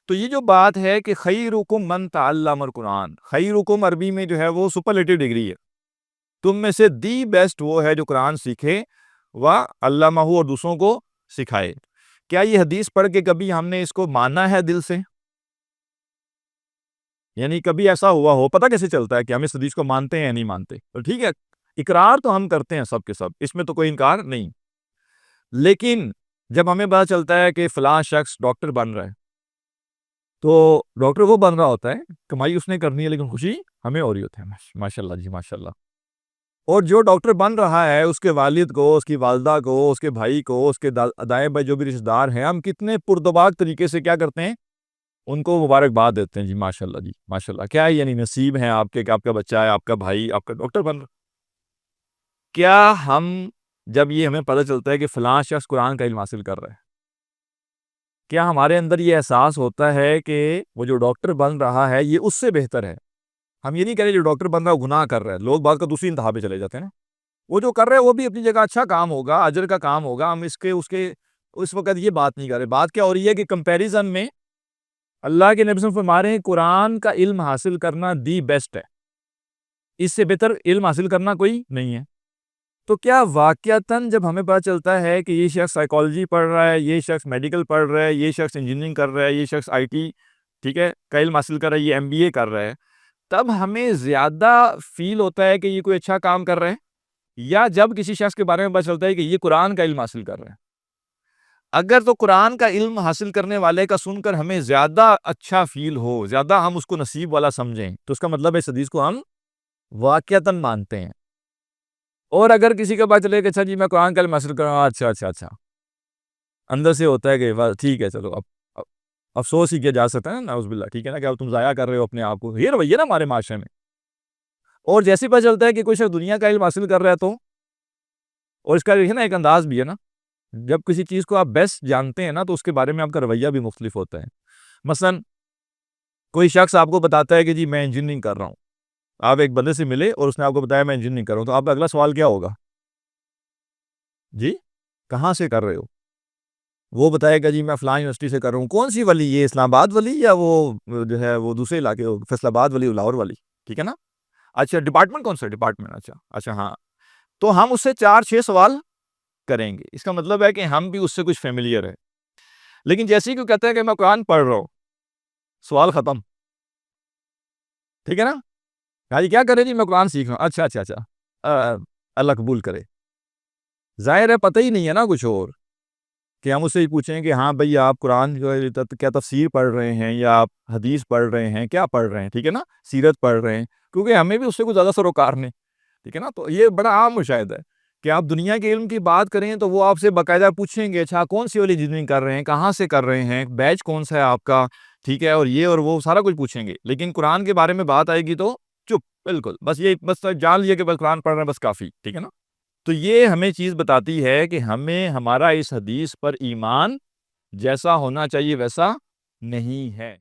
تو یہ جو بات ہے کہ خیرکم من تعلم القرآن، خیرکم عربی میں جو ہے وہ سپرلیٹو ڈگری ہے، تم میں سے دی بیسٹ وہ ہے جو قرآن سیکھے و علمہ اور دوسروں کو سکھائے۔ کیا یہ حدیث پڑھ کے کبھی ہم نے اس کو مانا ہے دل سے؟ یعنی کبھی ایسا ہوا ہو؟ پتہ کیسے چلتا ہے کہ ہم اس حدیث کو مانتے ہیں یا نہیں مانتے؟ تو ٹھیک ہے، اقرار تو ہم کرتے ہیں سب کے سب، اس میں تو کوئی انکار نہیں، لیکن جب ہمیں پتہ چلتا ہے کہ فلاں شخص ڈاکٹر بن رہا ہے، تو ڈاکٹر وہ بن رہا ہوتا ہے، کمائی اس نے کرنی ہے لیکن خوشی ہمیں ہو رہی ہوتی ہے، ماشاء اللہ جی ماشاء اللہ۔ اور جو ڈاکٹر بن رہا ہے اس کے والد کو، اس کی والدہ کو، اس کے بھائی کو، اس کے دائیں بھائی جو بھی رشتہ دار ہیں، ہم کتنے پردباغ طریقے سے کیا کرتے ہیں؟ ان کو مبارکباد دیتے ہیں جی ماشاء اللہ جی ماشاء اللہ، کیا یعنی نصیب ہیں آپ کے کہ آپ کا بچہ ہے، آپ کا بھائی آپ کا ڈاکٹر بن رہا۔ کیا ہم جب یہ ہمیں پتہ چلتا ہے کہ فلاں شخص قرآن کا علم حاصل کر رہا ہے، کیا ہمارے اندر یہ احساس ہوتا ہے کہ وہ جو ڈاکٹر بن رہا ہے یہ اس سے بہتر ہے؟ ہم یہ نہیں کہہ رہے جو ڈاکٹر بن رہا ہے وہ گناہ کر رہا ہے، لوگ بعض کا دوسری انتہا پہ چلے جاتے ہیں نا، وہ جو کر رہے ہیں وہ بھی اپنی جگہ اچھا کام ہوگا، اجر کا کام ہوگا، ہم اس وقت یہ بات نہیں کر رہے۔ بات کیا ہو رہی ہے کہ کمپیریزن میں اللہ کے نبی صلی اللہ علیہ وسلم فرما رہے ہیں قرآن کا علم حاصل کرنا دی بیسٹ ہے، اس سے بہتر علم حاصل کرنا کوئی نہیں ہے۔ تو کیا واقعتاً جب ہمیں پتہ چلتا ہے کہ یہ شخص سائیکالوجی پڑھ رہا ہے، یہ شخص میڈیکل پڑھ رہا ہے، یہ شخص انجینئرنگ کر رہا ہے، یہ شخص آئی ٹی ٹھیک ہے کا علم حاصل کر رہا ہے، یہ ایم بی اے کر رہا ہے، تب ہمیں زیادہ فیل ہوتا ہے کہ یہ کوئی اچھا کام کر رہا ہے، یا جب کسی شخص کے بارے میں پتہ چلتا ہے کہ یہ قرآن کا علم حاصل کر رہا ہے؟ اگر تو قرآن کا علم حاصل کرنے والے کا سن کر ہمیں زیادہ اچھا فیل ہو، زیادہ ہم اس کو نصیب والا سمجھیں، تو اس کا مطلب ہے اس حدیث کو ہم واقعتاً مانتے ہیں۔ اور اگر کسی کا پتہ چلے کہ اچھا جی میں قرآن کا علم حاصل کر رہا ہوں، اچھا اندر سے ہوتا ہے کہ ٹھیک ہے چلو اب افسوس ہی کیا جا سکتا ہے نا، نعوذ باللہ، ٹھیک ہے نا، کہ اب تم ضائع کر رہے ہو اپنے آپ کو، یہ رویہ نا ہمارے معاشرے میں۔ اور جیسے پتہ چلتا ہے کہ کوئی شخص دنیا کا علم حاصل کر رہا ہے تو، اور اس کا ہے نا ایک انداز بھی ہے نا، جب کسی چیز کو آپ بیسٹ جانتے ہیں نا تو اس کے بارے میں آپ کا رویہ بھی مختلف ہوتا ہے۔ مثلا کوئی شخص آپ کو بتاتا ہے کہ جی میں انجینئرنگ کر رہا ہوں، آپ ایک بندے سے ملے اور اس نے آپ کو بتایا میں انجینئرنگ کر رہا ہوں، تو آپ کا اگلا سوال کیا ہوگا؟ جی کہاں سے کر رہے ہو؟ وہ بتائے گا جی میں فلاں یونیورسٹی سے کر رہا ہوں، کون سی والی؟ یہ اسلام آباد والی یا وہ جو ہے وہ دوسرے علاقے فیصل آباد والی، لاہور والی، ٹھیک ہے نا؟ اچھا ڈپارٹمنٹ کون سا ڈپارٹمنٹ؟ اچھا ہاں، تو ہم اس سے 4-6 سوال کریں گے، اس کا مطلب ہے کہ ہم بھی اس سے کچھ فیملیئر ہے۔ لیکن جیسے ہی کوئی کہتا ہے کہ میں قرآن پڑھ رہا ہوں، سوال ختم، ٹھیک ہے نا؟ ہاں جی کیا کرے جی میں قرآن سیکھ رہا ہوں، اچھا اللہ قبول کرے۔ ظاہر ہے پتہ ہی نہیں ہے نا کچھ اور، کہ ہم اس سے پوچھیں کہ ہاں بھئی آپ قرآن جو ہے کیا تفسیر پڑھ رہے ہیں یا آپ حدیث پڑھ رہے ہیں، کیا پڑھ رہے ہیں، ٹھیک ہے نا، سیرت پڑھ رہے ہیں، کیونکہ ہمیں بھی اس سے کچھ زیادہ سروکار نہیں، ٹھیک ہے نا۔ تو یہ بڑا عام مشاہدہ ہے کہ آپ دنیا کے علم کی بات کریں تو وہ آپ سے باقاعدہ پوچھیں گے اچھا کون سی والی انجینئرنگ کر رہے ہیں، کہاں سے کر رہے ہیں، بیچ کون سا ہے آپ کا، ٹھیک ہے، اور یہ اور وہ سارا کچھ پوچھیں گے، لیکن قرآن کے بارے میں بات آئے گی تو چپ، بالکل بس جان لیے کہ بس قرآن پڑھ رہے ہیں بس کافی، ٹھیک ہے نا۔ تو یہ ہمیں چیز بتاتی ہے کہ ہمیں ہمارا اس حدیث پر ایمان جیسا ہونا چاہیے ویسا نہیں ہے۔